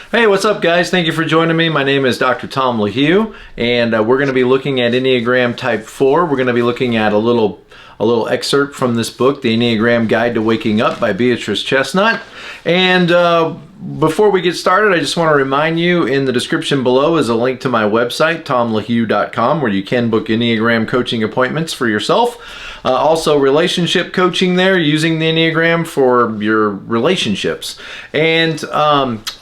Hey, what's up, guys? Thank you for joining me. My name is Dr. Tom LaHue, and we're going to be looking at Enneagram Type 4. We're going to be looking at a little excerpt from this book, The Enneagram Guide to Waking Up by Beatrice Chestnut. And before we get started, I just want to remind you, in the description below is a link to my website, tomlahue.com, where you can book Enneagram coaching appointments for yourself. Also relationship coaching there, using the Enneagram for your relationships. And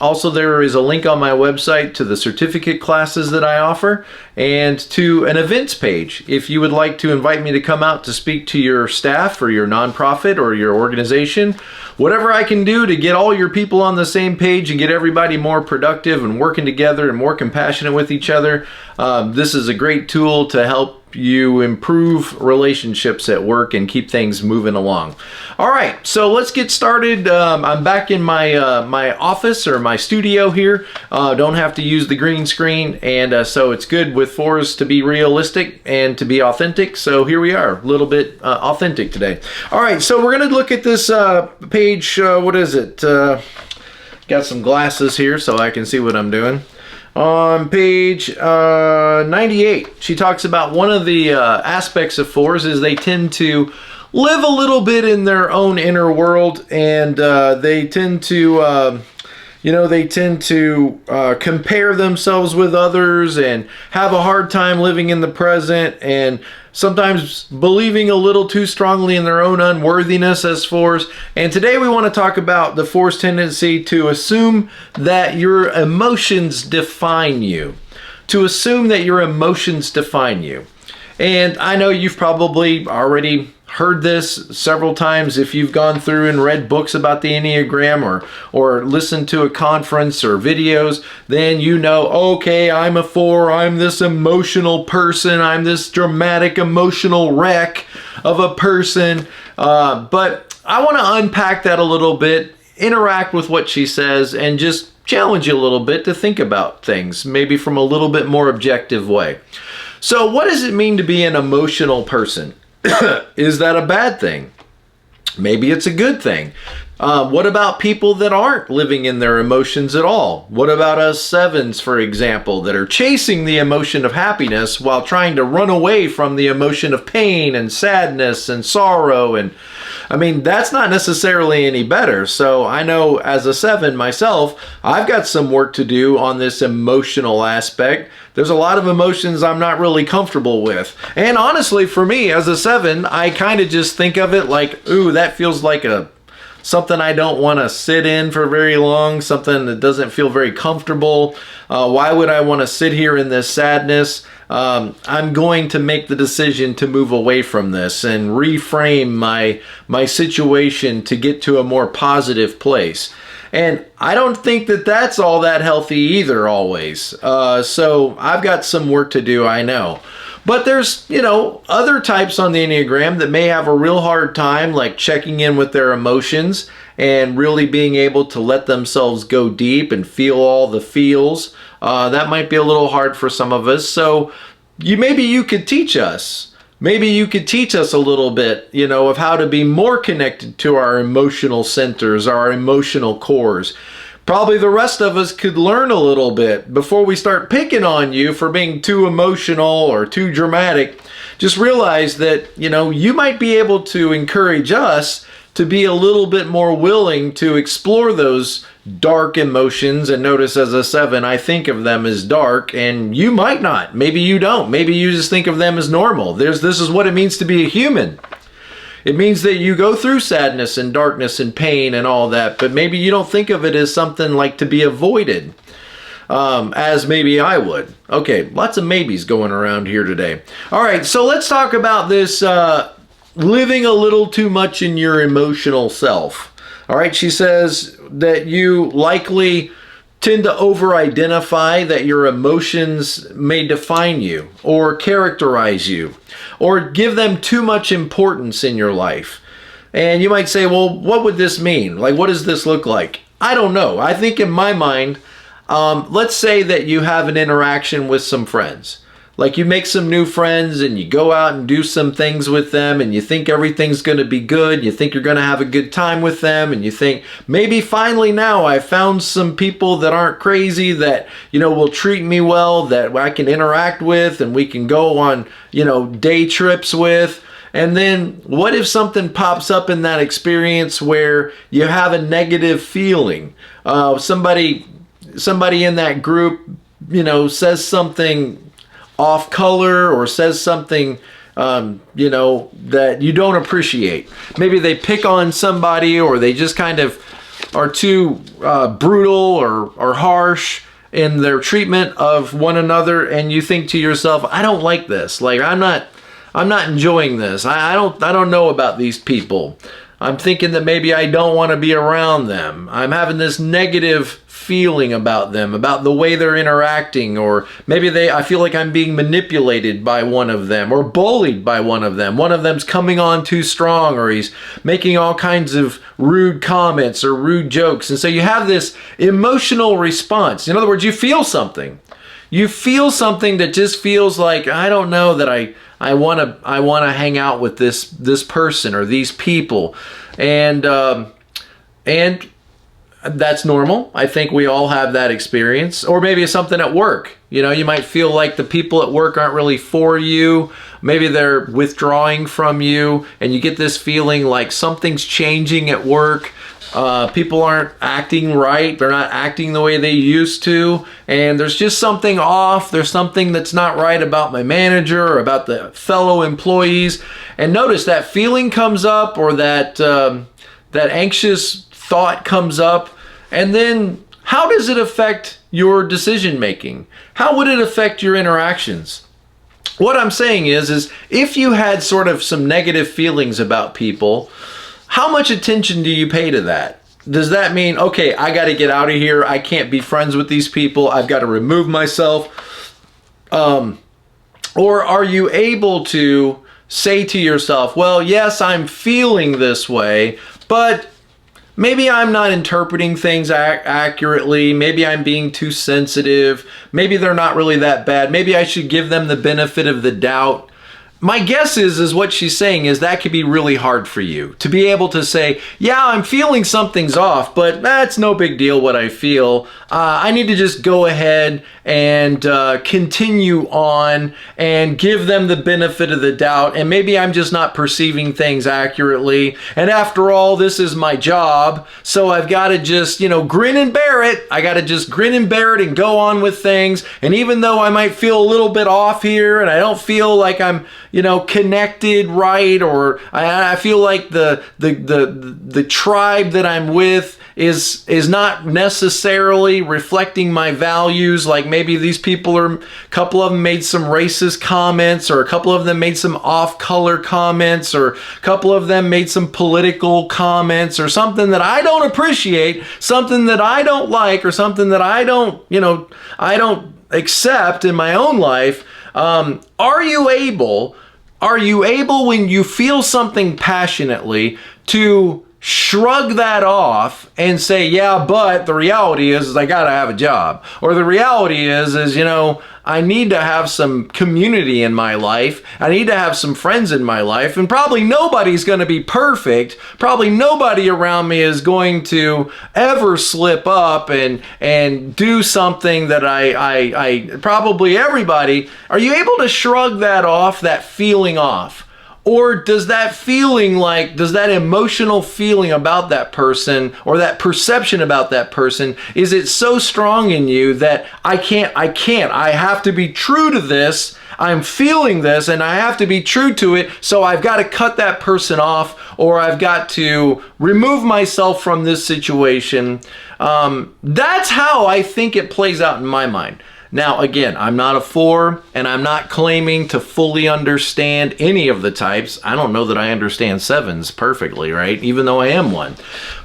also there is a link on my website to the certificate classes that I offer and to an events page. If you would like to invite me to come out to speak to your staff or your nonprofit or your organization, whatever I can do to get all your people on the same page and get everybody more productive and working together and more compassionate with each other, this is a great tool to help you improve relationships at work and keep things moving along. All right, so let's get started. I'm back in my my office or my studio here. Don't have to use the green screen, and so it's good with fours to be realistic and to be authentic. So here we are, a little bit authentic today. All right, so we're gonna look at this page. What is it? Got some glasses here so I can see what I'm doing. On page 98, she talks about one of the aspects of fours is they tend to live a little bit in their own inner world, and they tend to compare themselves with others and have a hard time living in the present, and sometimes believing a little too strongly in their own unworthiness as fours. And today we want to talk about the fours' tendency to assume that your emotions define you. To assume that your emotions define you. And I know you've probably already heard this several times if you've gone through and read books about the Enneagram or listened to a conference or videos. Then you know, okay, I'm a 4, I'm this emotional person, I'm this dramatic emotional wreck of a person. But I want to unpack that a little bit, interact with what she says, and just challenge you a little bit to think about things, maybe from a little bit more objective way. So what does it mean to be an emotional person? Is that a bad thing? Maybe it's a good thing. What about people that aren't living in their emotions at all? What about us 7s, for example, that are chasing the emotion of happiness while trying to run away from the emotion of pain and sadness and sorrow? And I mean, that's not necessarily any better. So I know as a 7 myself, I've got some work to do on this emotional aspect. There's a lot of emotions I'm not really comfortable with. And honestly, for me as a 7, I kind of just think of it like, ooh, that feels like something I don't want to sit in for very long, something that doesn't feel very comfortable. Why would I want to sit here in this sadness? I'm going to make the decision to move away from this and reframe my situation to get to a more positive place. And I don't think that that's all that healthy either always. So I've got some work to do, I know. But there's, other types on the Enneagram that may have a real hard time, like checking in with their emotions and really being able to let themselves go deep and feel all the feels. That might be a little hard for some of us. So maybe you could teach us. Maybe you could teach us a little bit, of how to be more connected to our emotional centers, our emotional cores. Probably the rest of us could learn a little bit before we start picking on you for being too emotional or too dramatic. Just realize that, you might be able to encourage us to be a little bit more willing to explore those dark emotions. And notice, as a 7, I think of them as dark, and you might not. Maybe you don't. Maybe you just think of them as normal. This is what it means to be a human. It means that you go through sadness and darkness and pain and all that, but maybe you don't think of it as something like to be avoided, as maybe I would. Okay, lots of maybes going around here today. All right, so let's talk about this living a little too much in your emotional self. All right, she says that you likely tend to over-identify, that your emotions may define you or characterize you or give them too much importance in your life. And you might say, well, what would this mean? Like, what does this look like? I don't know. I think in my mind, let's say that you have an interaction with some friends. Like you make some new friends and you go out and do some things with them and you think everything's going to be good. You think you're going to have a good time with them and you think maybe finally now I found some people that aren't crazy that, will treat me well, that I can interact with and we can go on, day trips with. And then what if something pops up in that experience where you have a negative feeling? Somebody in that group, says something off color or says something, that you don't appreciate. Maybe they pick on somebody or they just kind of are too brutal or harsh in their treatment of one another, and you think to yourself, I don't like this. Like I'm not enjoying this. I don't know about these people. I'm thinking that maybe I don't want to be around them. I'm having this negative feeling about them, about the way they're interacting, or maybe I feel like I'm being manipulated by one of them or bullied by one of them. One of them's coming on too strong or he's making all kinds of rude comments or rude jokes. And so you have this emotional response. In other words, you feel something. You feel something that just feels like, I don't know that I want to hang out with this person or these people, and that's normal. I think we all have that experience. Or maybe it's something at work. You might feel like the people at work aren't really for you. Maybe they're withdrawing from you, and you get this feeling like something's changing at work. People aren't acting right. They're not acting the way they used to. And there's just something off. There's something that's not right about my manager or about the fellow employees. And notice that feeling comes up, or that anxious thought comes up. And then how does it affect your decision making? How would it affect your interactions? What I'm saying is if you had sort of some negative feelings about people, how much attention do you pay to that? Does that mean, okay, I got to get out of here. I can't be friends with these people. I've got to remove myself. Or are you able to say to yourself, well, yes, I'm feeling this way, but maybe I'm not interpreting things accurately. Maybe I'm being too sensitive. Maybe they're not really that bad. Maybe I should give them the benefit of the doubt. My guess is what she's saying is that could be really hard for you to be able to say, yeah, I'm feeling something's off, but that's no big deal what I feel. I need to just go ahead and continue on and give them the benefit of the doubt. And maybe I'm just not perceiving things accurately. And after all, this is my job. So I've got to just, grin and bear it. I got to just grin and bear it and go on with things. And even though I might feel a little bit off here and I don't feel like I'm, connected right, or I feel like the tribe that I'm with is not necessarily reflecting my values. Like maybe these people a couple of them made some racist comments, or a couple of them made some off-color comments, or a couple of them made some political comments, or something that I don't appreciate, something that I don't like, or something that I don't accept in my own life. Are you able, when you feel something passionately, to shrug that off and say, yeah, but the reality is I gotta have a job, or the reality is I need to have some community in my life, I need to have some friends in my life, and probably nobody's going to be perfect, probably nobody around me is going to ever slip up and do something that I probably everybody. Are you able to shrug that off, that feeling off? Or does that emotional feeling about that person, or that perception about that person, is it so strong in you that I have to be true to this, I'm feeling this and I have to be true to it, so I've got to cut that person off, or I've got to remove myself from this situation. That's how I think it plays out in my mind. Now, again, I'm not a 4, and I'm not claiming to fully understand any of the types. I don't know that I understand 7s perfectly, right? Even though I am one.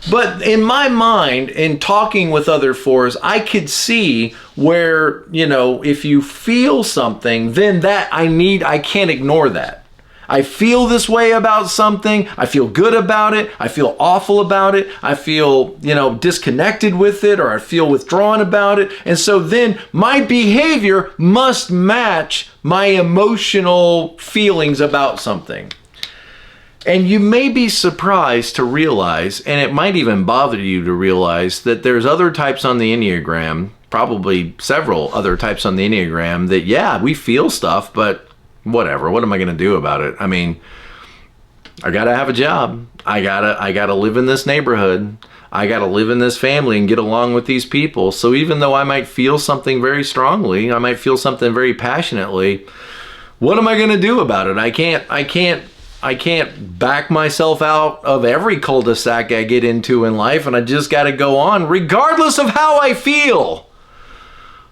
But in my mind, in talking with other 4s, I could see where, if you feel something, then I can't ignore that. I feel this way about something. I feel good about it. I feel awful about it. I feel, disconnected with it, or I feel withdrawn about it. And so then my behavior must match my emotional feelings about something. And you may be surprised to realize, and it might even bother you to realize, that there's other types on the Enneagram, probably several other types on the Enneagram, that, yeah, we feel stuff, but whatever. What am I going to do about it? I mean, I got to have a job. I gotta live in this neighborhood. I got to live in this family and get along with these people. So even though I might feel something very strongly, I might feel something very passionately, what am I going to do about it? I can't back myself out of every cul-de-sac I get into in life, and I just got to go on regardless of how I feel.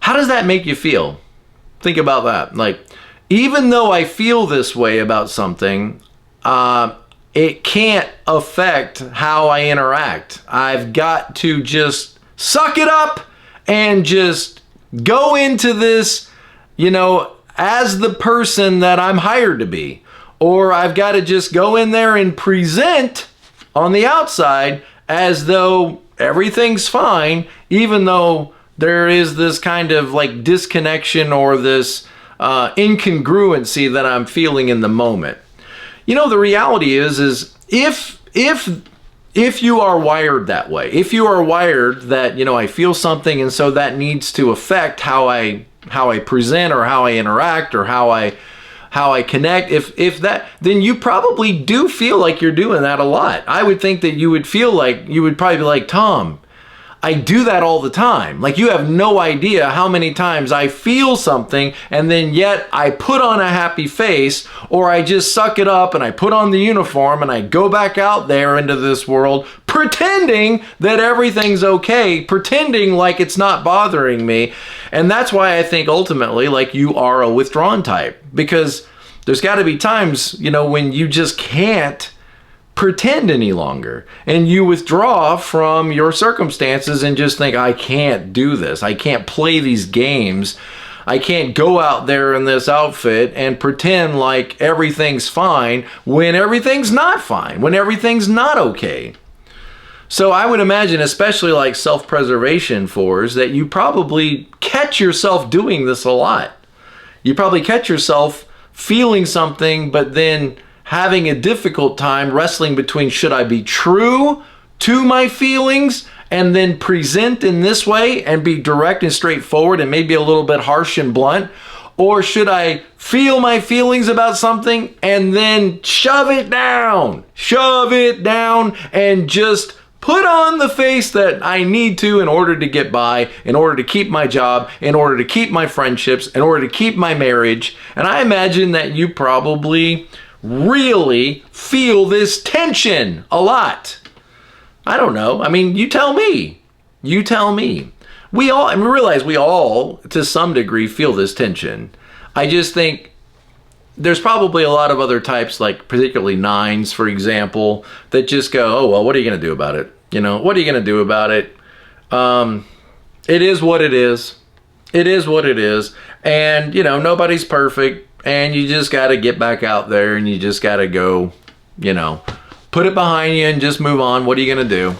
How does that make you feel? Think about that. Like, even though I feel this way about something, it can't affect how I interact. I've got to just suck it up and just go into this, as the person that I'm hired to be. Or I've got to just go in there and present on the outside as though everything's fine, even though there is this kind of like disconnection or this incongruency that I'm feeling in the moment. The reality is if you are wired that way, if you are wired that, I feel something and so that needs to affect how I present or how I interact or how I connect, if that, then you probably do feel like you're doing that a lot. I would think that you would feel like, you would probably be like, Tom, I do that all the time. Like, you have no idea how many times I feel something and then yet I put on a happy face, or I just suck it up and I put on the uniform and I go back out there into this world pretending that everything's okay, pretending like it's not bothering me. And that's why I think ultimately, like, you are a withdrawn type, because there's got to be times, when you just can't pretend any longer and you withdraw from your circumstances and just think, I can't do this. I can't play these games. I can't go out there in this outfit and pretend like everything's fine when everything's not fine, when everything's not okay. So I would imagine, especially like self-preservation fours, that you probably catch yourself doing this a lot. You probably catch yourself feeling something, but then having a difficult time wrestling between, should I be true to my feelings and then present in this way and be direct and straightforward and maybe a little bit harsh and blunt? Or should I feel my feelings about something and then shove it down and just put on the face that I need to in order to get by, in order to keep my job, in order to keep my friendships, in order to keep my marriage? And I imagine that you probably really feel this tension a lot. I don't know. I mean, you tell me. We all, and we realize we all, to some degree, feel this tension. I just think there's probably a lot of other types, like particularly nines, for example, that just go, oh, well, what are you going to do about it? What are you going to do about it? It is what it is. It is what it is. And, nobody's perfect. And you just got to get back out there and you just got to go, put it behind you and just move on. What are you going to do?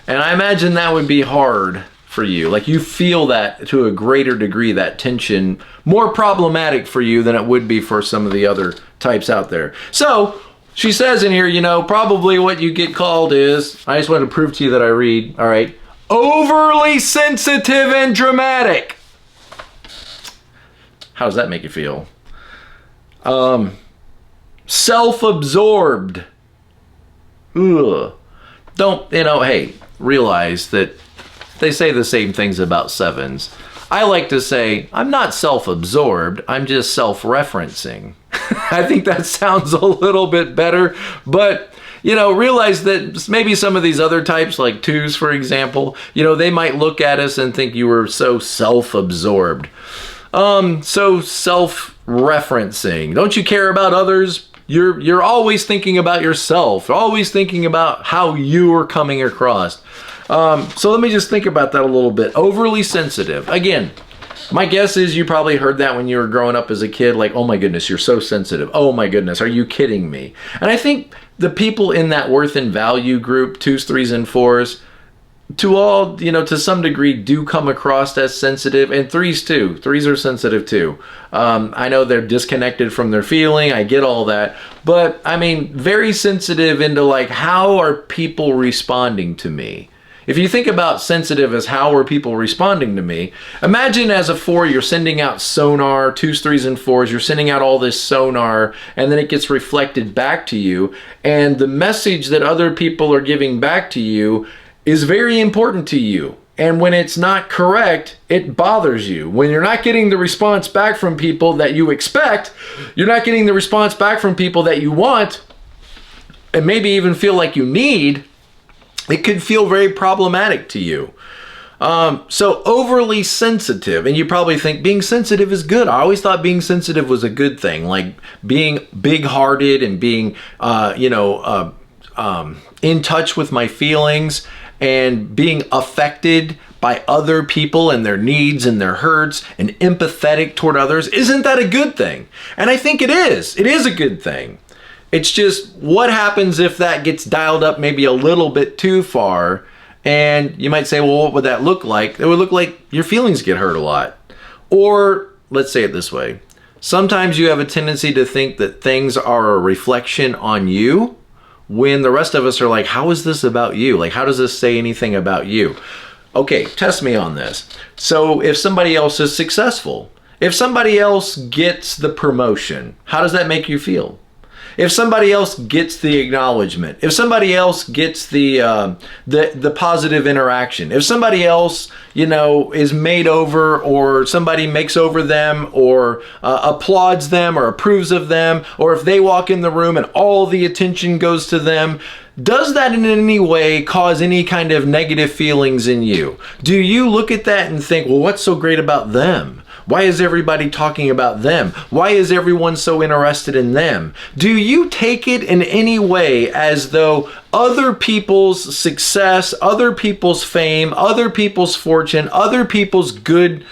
And I imagine that would be hard for you. Like, you feel that to a greater degree, that tension, more problematic for you than it would be for some of the other types out there. So she says in here, probably what you get called is, I just want to prove to you that I read, all right, overly sensitive and dramatic. How does that make you feel? Self-absorbed. Ugh. Don't, hey, realize that they say the same things about sevens. I like to say, I'm not self-absorbed, I'm just self-referencing. I think that sounds a little bit better, but, realize that maybe some of these other types, like twos, for example, they might look at us and think you were so self-absorbed. So self-referencing. Don't you care about others? You're always thinking about yourself, always thinking about how you are coming across. So let me just think about that a little bit. Overly sensitive. Again, My guess is you probably heard that when you were growing up as a kid, like, oh my goodness, you're so sensitive. Oh my goodness, are you kidding me? And I think the people in that worth and value group, 2s, 3s, and 4s, to some degree do come across as sensitive, and 3s too. 3s are sensitive too. I know they're disconnected from their feeling. I get all that. But I mean, very sensitive into like, how are people responding to me? If you think about sensitive as how are people responding to me, imagine as a 4, you're sending out sonar, 2s, 3s, and 4s, you're sending out all this sonar, and then it gets reflected back to you, and the message that other people are giving back to you is very important to you. And when it's not correct, it bothers you. When you're not getting the response back from people that you expect, you're not getting the response back from people that you want, and maybe even feel like you need, it could feel very problematic to you. So overly sensitive, and you probably think being sensitive is good. I always thought being sensitive was a good thing, like being big-hearted and being, in touch with my feelings and being affected by other people and their needs and their hurts and empathetic toward others. Isn't that a good thing? And I think it is. It is a good thing. It's just what happens if that gets dialed up maybe a little bit too far, and you might say, well, what would that look like? It would look like your feelings get hurt a lot. Or let's say it this way. Sometimes you have a tendency to think that things are a reflection on you when the rest of us are like, how is this about you? Like, how does this say anything about you? Okay, test me on this. So if somebody else is successful, if somebody else gets the promotion, how does that make you feel? If somebody else gets the acknowledgement, if somebody else gets the positive interaction, if somebody else, is made over, or somebody makes over them, or applauds them, or approves of them, or if they walk in the room and all the attention goes to them, does that in any way cause any kind of negative feelings in you? Do you look at that and think, well, what's so great about them? Why is everybody talking about them? Why is everyone so interested in them? Do you take it in any way as though other people's success, other people's fame, other people's fortune, other people's good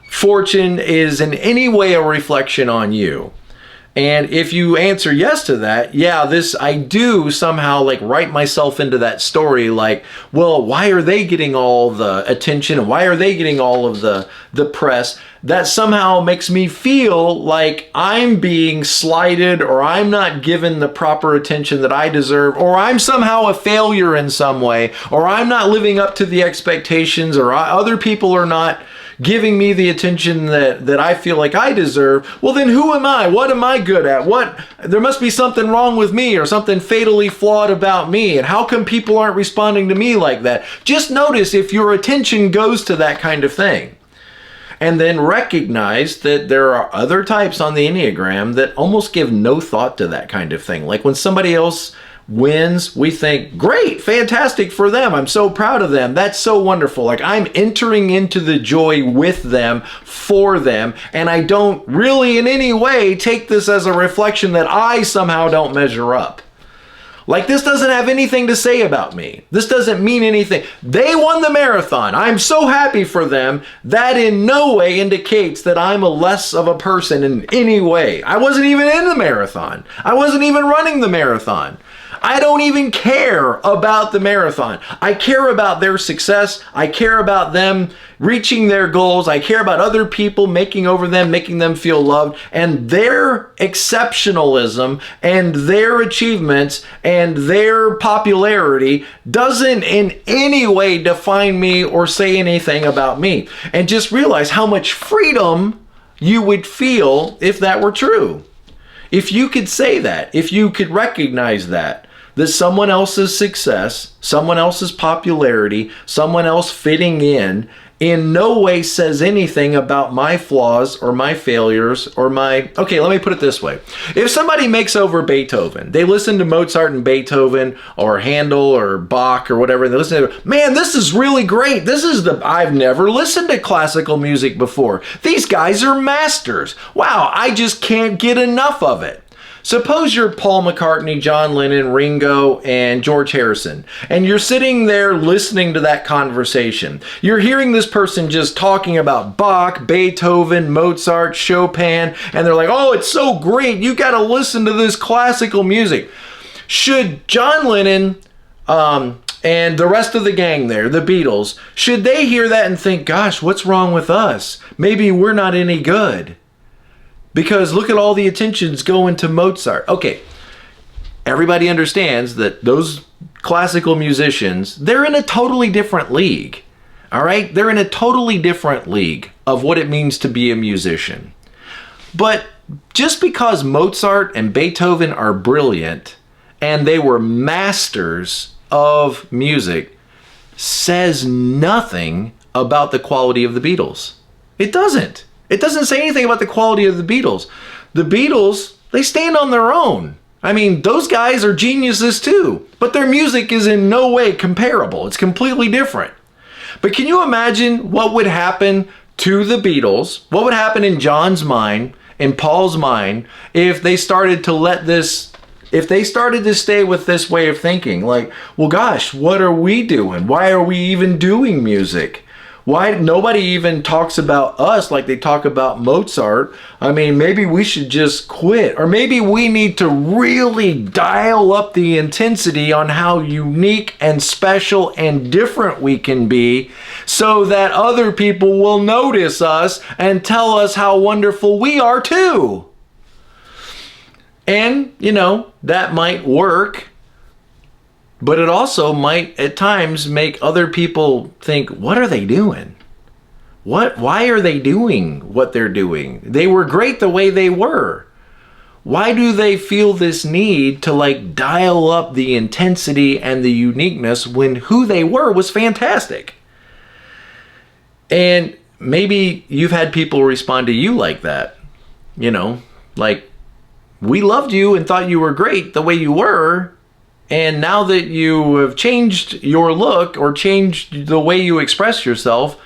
fortune is in any way a reflection on you? And if you answer yes to that, I do somehow like write myself into that story, like, well, why are they getting all the attention and why are they getting all of the press? That somehow makes me feel like I'm being slighted, or I'm not given the proper attention that I deserve, or I'm somehow a failure in some way, or I'm not living up to the expectations, or other people are not giving me the attention that I feel like I deserve. Well, then who am I? What am I good at? There must be something wrong with me, or something fatally flawed about me. And how come people aren't responding to me like that? Just notice if your attention goes to that kind of thing. And then recognize that there are other types on the Enneagram that almost give no thought to that kind of thing. Like when somebody else wins, we think, great, fantastic for them. I'm so proud of them. That's so wonderful. Like I'm entering into the joy with them, for them, and I don't really in any way take this as a reflection that I somehow don't measure up. Like this doesn't have anything to say about me. This doesn't mean anything. They won the marathon. I'm so happy for them. That in no way indicates that I'm a less of a person in any way. I wasn't even in the marathon. I wasn't even running the marathon. I don't even care about the marathon. I care about their success. I care about them reaching their goals. I care about other people making over them, making them feel loved, and their exceptionalism and their achievements and their popularity doesn't in any way define me or say anything about me. And just realize how much freedom you would feel if that were true. If you could say that, if you could recognize that someone else's success, someone else's popularity, someone else fitting in no way says anything about my flaws or my failures or okay, let me put it this way. If somebody makes over Beethoven, they listen to Mozart and Beethoven or Handel or Bach or whatever, and they listen to, man, this is really great. I've never listened to classical music before. These guys are masters. Wow, I just can't get enough of it. Suppose you're Paul McCartney, John Lennon, Ringo, and George Harrison, and you're sitting there listening to that conversation. You're hearing this person just talking about Bach, Beethoven, Mozart, Chopin, and they're like, oh, it's so great, you got to listen to this classical music. Should John Lennon and the rest of the gang there, the Beatles, should they hear that and think, gosh, what's wrong with us? Maybe we're not any good. Because look at all the attention's going to Mozart. Okay, everybody understands that those classical musicians, they're in a totally different league. All right? They're in a totally different league of what it means to be a musician. But just because Mozart and Beethoven are brilliant and they were masters of music says nothing about the quality of the Beatles. It doesn't. It doesn't say anything about the quality of the Beatles. The Beatles, they stand on their own. I mean, those guys are geniuses too, but their music is in no way comparable. It's completely different. But can you imagine what would happen to the Beatles? What would happen in John's mind, in Paul's mind, if they started to stay with this way of thinking? Like, well, gosh, what are we doing? Why are we even doing music? Why nobody even talks about us like they talk about Mozart? I mean, maybe we should just quit. Or maybe we need to really dial up the intensity on how unique and special and different we can be so that other people will notice us and tell us how wonderful we are too. And, you know, that might work. But it also might, at times, make other people think, what are they doing? Why are they doing what they're doing? They were great the way they were. Why do they feel this need to like dial up the intensity and the uniqueness when who they were was fantastic? And maybe you've had people respond to you like that. You know, like, we loved you and thought you were great the way you were. And now that you have changed your look or changed the way you express yourself,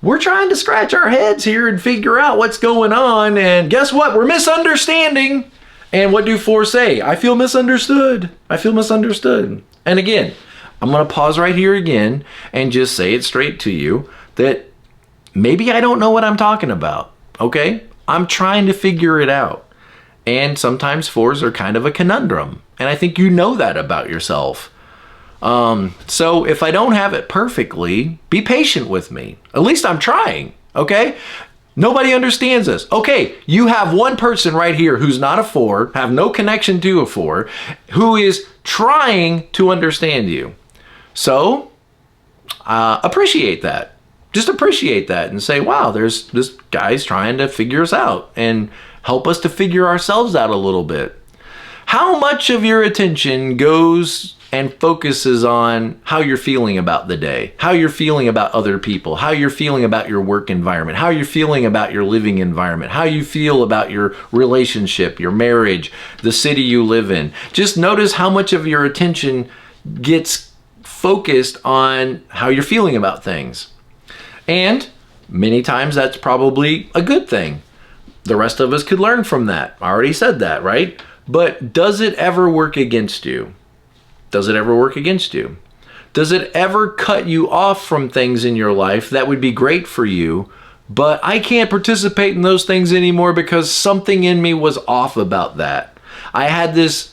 we're trying to scratch our heads here and figure out what's going on. And guess what? We're misunderstanding. And what do four say? I feel misunderstood. I feel misunderstood. And again, I'm going to pause right here again and just say it straight to you that maybe I don't know what I'm talking about. Okay? I'm trying to figure it out. And sometimes fours are kind of a conundrum. And I think you know that about yourself. So if I don't have it perfectly, be patient with me. At least I'm trying, okay? Nobody understands this. Okay, you have one person right here who's not a four, have no connection to a four, who is trying to understand you. So appreciate that. Just appreciate that and say, wow, there's this guy's trying to figure us out and help us to figure ourselves out a little bit. How much of your attention goes and focuses on how you're feeling about the day, how you're feeling about other people, how you're feeling about your work environment, how you're feeling about your living environment, how you feel about your relationship, your marriage, the city you live in? Just notice how much of your attention gets focused on how you're feeling about things. And many times that's probably a good thing. The rest of us could learn from that. I already said that, right? But does it ever work against you? Does it ever work against you? Does it ever cut you off from things in your life that would be great for you, but I can't participate in those things anymore because something in me was off about that? I had this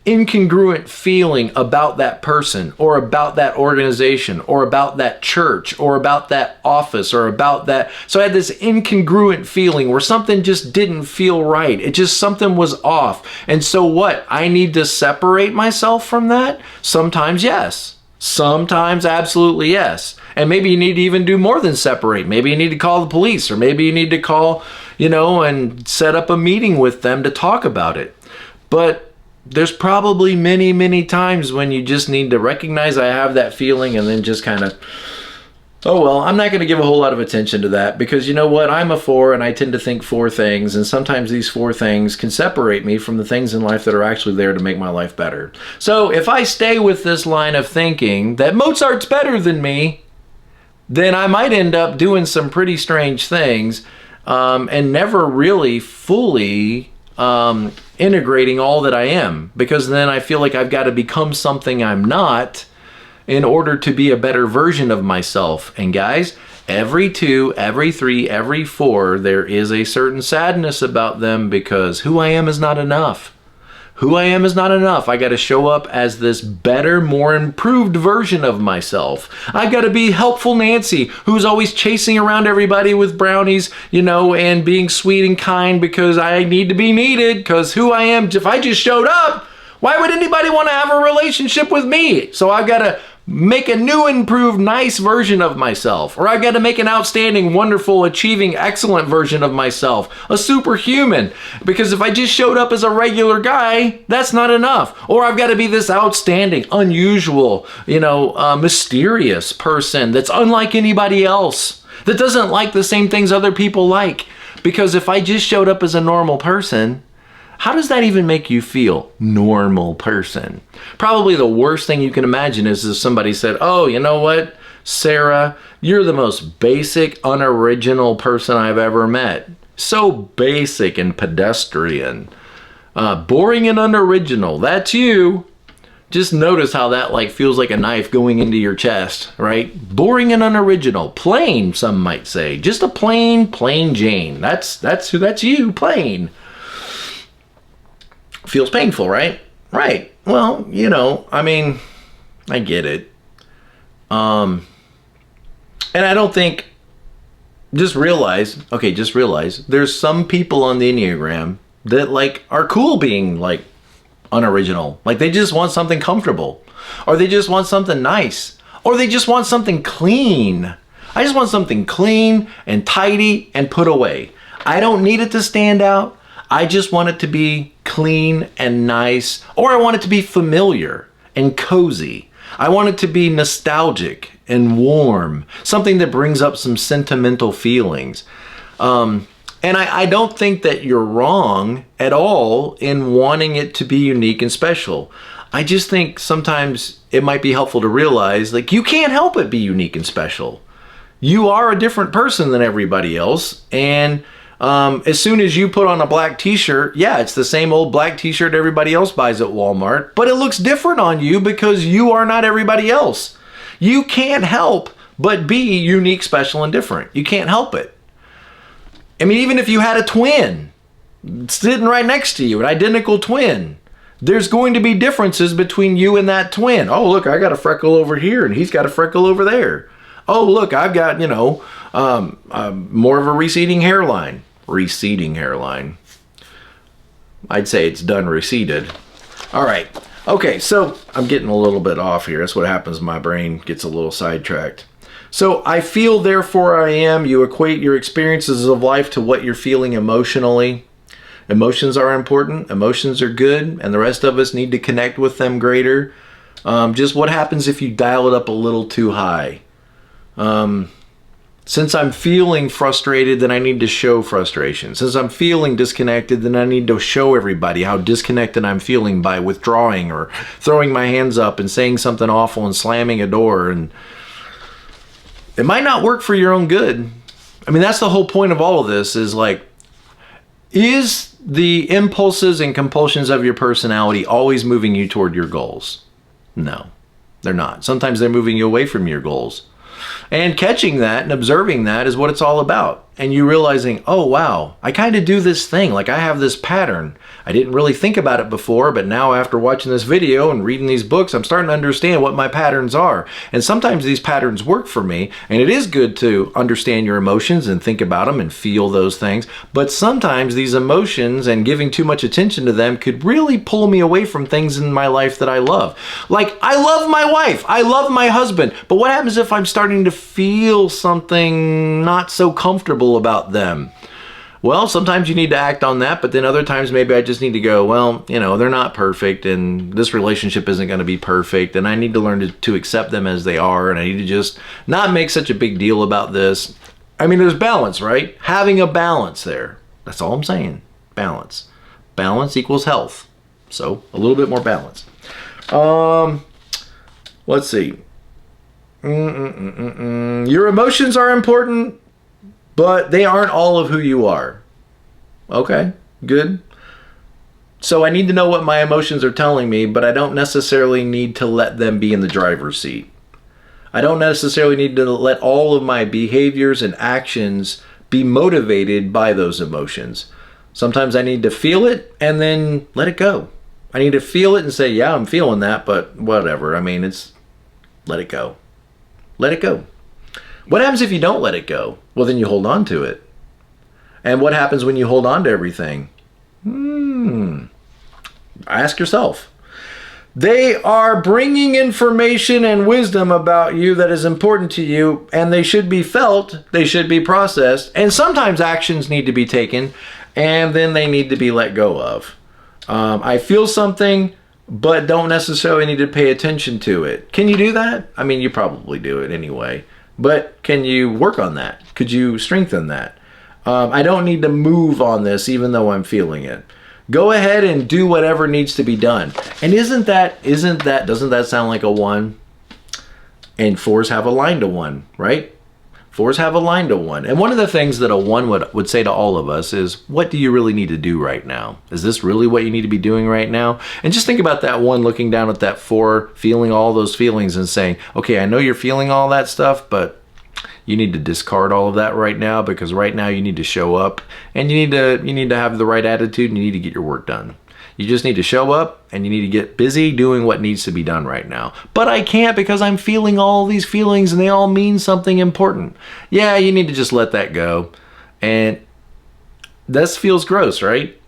incongruent feeling about that person or about that organization or about that church or about that office or about that. So I had this incongruent feeling where something just didn't feel right. It just, something was off. And so what? I need to separate myself from that? Sometimes yes. Sometimes absolutely yes. And maybe you need to even do more than separate. Maybe you need to call the police, or maybe you need to call, and set up a meeting with them to talk about it. But there's probably many, many times when you just need to recognize I have that feeling and then just kind of, oh, well, I'm not going to give a whole lot of attention to that because you know what? I'm a four and I tend to think four things. And sometimes these four things can separate me from the things in life that are actually there to make my life better. So if I stay with this line of thinking that Mozart's better than me, then I might end up doing some pretty strange things and never really fully integrating all that I am, because then I feel like I've got to become something I'm not in order to be a better version of myself. And guys, every 2, every 3, every 4, there is a certain sadness about them, because who I am is not enough. Who I am is not enough. I got to show up as this better, more improved version of myself. I've got to be helpful Nancy, who's always chasing around everybody with brownies, and being sweet and kind, because I need to be needed, because who I am, if I just showed up, why would anybody want to have a relationship with me? So I've got to make a new, improved, nice version of myself. Or I've got to make an outstanding, wonderful, achieving, excellent version of myself. A superhuman. Because if I just showed up as a regular guy, that's not enough. Or I've got to be this outstanding, unusual, mysterious person that's unlike anybody else. That doesn't like the same things other people like. Because if I just showed up as a normal person, how does that even make you feel? Normal person. Probably the worst thing you can imagine is if somebody said, oh, you know what, Sarah, you're the most basic, unoriginal person I've ever met. So basic and pedestrian. Boring and unoriginal. That's you. Just notice how that feels like a knife going into your chest, right? Boring and unoriginal. Plain, some might say. Just a plain Jane. That's you, plain. Feels painful, right? Right. Well, I get it. And I don't think, just realize, there's some people on the Enneagram that are cool being unoriginal. They just want something comfortable, or they just want something nice, or they just want something clean. I just want something clean and tidy and put away. I don't need it to stand out. I just want it to be clean and nice, or I want it to be familiar and cozy. I want it to be nostalgic and warm, something that brings up some sentimental feelings. And I don't think that you're wrong at all in wanting it to be unique and special. I just think sometimes it might be helpful to realize you can't help it be unique and special. You are a different person than everybody else, and as soon as you put on a black t-shirt, yeah, it's the same old black t-shirt everybody else buys at Walmart, but it looks different on you because you are not everybody else. You can't help but be unique, special, and different. You can't help it. I mean, even if you had a twin sitting right next to you, an identical twin, there's going to be differences between you and that twin. Oh, look, I got a freckle over here and he's got a freckle over there. Oh, look, I've got, more of a receding hairline. Receding hairline. I'd say it's done receded. All right. Okay, so I'm getting a little bit off here. That's what happens. My brain gets a little sidetracked. So I feel, therefore I am. You equate your experiences of life to what you're feeling emotionally. Emotions are important. Emotions are good. And the rest of us need to connect with them greater. Just what happens if you dial it up a little too high? Since I'm feeling frustrated, then I need to show frustration. Since I'm feeling disconnected, then I need to show everybody how disconnected I'm feeling by withdrawing or throwing my hands up and saying something awful and slamming a door. And it might not work for your own good. I mean, that's the whole point of all of this is is the impulses and compulsions of your personality always moving you toward your goals? No, they're not. Sometimes they're moving you away from your goals. And catching that and observing that is what it's all about. And you realizing, oh, wow, I kind of do this thing. I have this pattern. I didn't really think about it before, but now after watching this video and reading these books, I'm starting to understand what my patterns are. And sometimes these patterns work for me. And it is good to understand your emotions and think about them and feel those things. But sometimes these emotions and giving too much attention to them could really pull me away from things in my life that I love. I love my wife. I love my husband. But what happens if I'm starting to feel something not so comfortable about them? Well, sometimes you need to act on that, but then other times maybe I just need to go, well, they're not perfect and this relationship isn't going to be perfect and I need to learn to accept them as they are, and I need to just not make such a big deal about this. I mean, there's balance, right? Having a balance there. That's all I'm saying. Balance. Balance equals health. So a little bit more balance. Let's see. Your emotions are important, but they aren't all of who you are. Okay, good. So I need to know what my emotions are telling me, but I don't necessarily need to let them be in the driver's seat. I don't necessarily need to let all of my behaviors and actions be motivated by those emotions. Sometimes I need to feel it and then let it go. I need to feel it and say, yeah, I'm feeling that, but whatever. I mean, let it go. Let it go. What happens if you don't let it go? Well, then you hold on to it. And what happens when you hold on to everything? Ask yourself. They are bringing information and wisdom about you that is important to you, and they should be felt, they should be processed, and sometimes actions need to be taken, and then they need to be let go of. I feel something, but don't necessarily need to pay attention to it. Can you do that? I mean, you probably do it anyway, but can you work on that? Could you strengthen that? I don't need to move on this even though I'm feeling it. Go ahead and do whatever needs to be done. And doesn't that sound like a 1? And 4s have a line to 1, right? 4s have a line to 1. And one of the things that a 1 would say to all of us is, what do you really need to do right now? Is this really what you need to be doing right now? And just think about that 1 looking down at that 4, feeling all those feelings and saying, okay, I know you're feeling all that stuff, but you need to discard all of that right now, because right now you need to show up and you need to have the right attitude and you need to get your work done. You just need to show up and you need to get busy doing what needs to be done right now. But I can't because I'm feeling all these feelings and they all mean something important. Yeah, you need to just let that go. And this feels gross, right?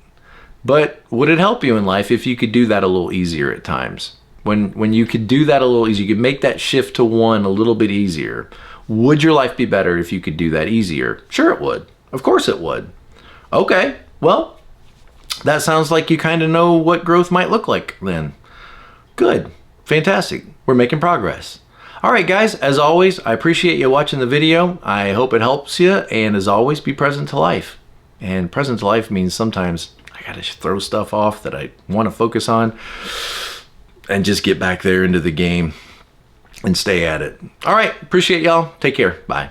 But would it help you in life if you could do that a little easier at times? When you could do that a little easier, you could make that shift to 1 a little bit easier. Would your life be better if you could do that easier? Sure it would. Of course it would. Okay, well, that sounds like you kind of know what growth might look like then. Good. Fantastic. We're making progress. All right, guys, as always, I appreciate you watching the video. I hope it helps you. And as always, be present to life. And present to life means sometimes I got to throw stuff off that I want to focus on and just get back there into the game and stay at it. All right. Appreciate y'all. Take care. Bye.